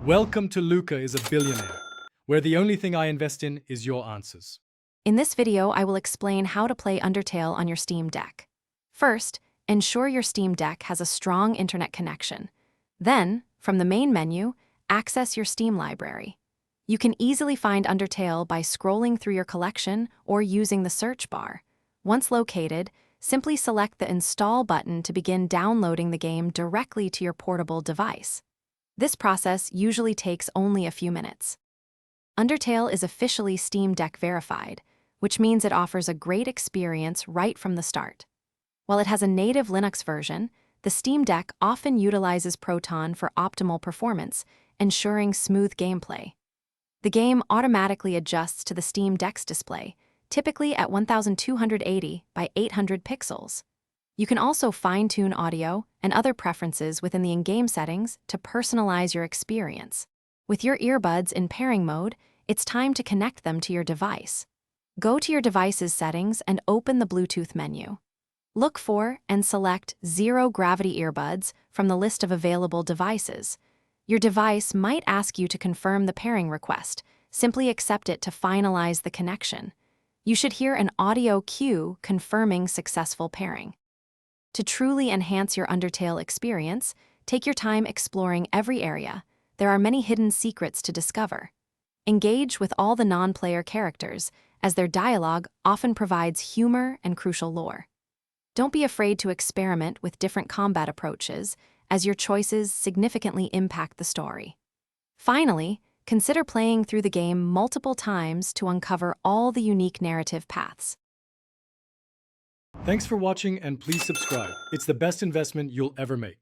Welcome to Luca is a Billionaire, where the only thing I invest in is your answers. In this video, I will explain how to play Undertale on your Steam Deck. First, ensure your Steam Deck has a strong internet connection. Then, from the main menu, access your Steam library. You can easily find Undertale by scrolling through your collection or using the search bar. Once located, simply select the Install button to begin downloading the game directly to your portable device. This process usually takes only a few minutes. Undertale is officially Steam Deck verified, which means it offers a great experience right from the start. While it has a native Linux version, the Steam Deck often utilizes Proton for optimal performance, ensuring smooth gameplay. The game automatically adjusts to the Steam Deck's display, typically at 1280 by 800 pixels. You can also fine-tune audio and other preferences within the in-game settings to personalize your experience. With your earbuds in pairing mode, it's time to connect them to your device. Go to your device's settings and open the Bluetooth menu. Look for and select Zero Gravity Earbuds from the list of available devices. Your device might ask you to confirm the pairing request. Simply accept it to finalize the connection. You should hear an audio cue confirming successful pairing. To truly enhance your Undertale experience, take your time exploring every area. There are many hidden secrets to discover. Engage with all the non-player characters, as their dialogue often provides humor and crucial lore. Don't be afraid to experiment with different combat approaches, as your choices significantly impact the story. Finally, consider playing through the game multiple times to uncover all the unique narrative paths. Thanks for watching and please subscribe. It's the best investment you'll ever make.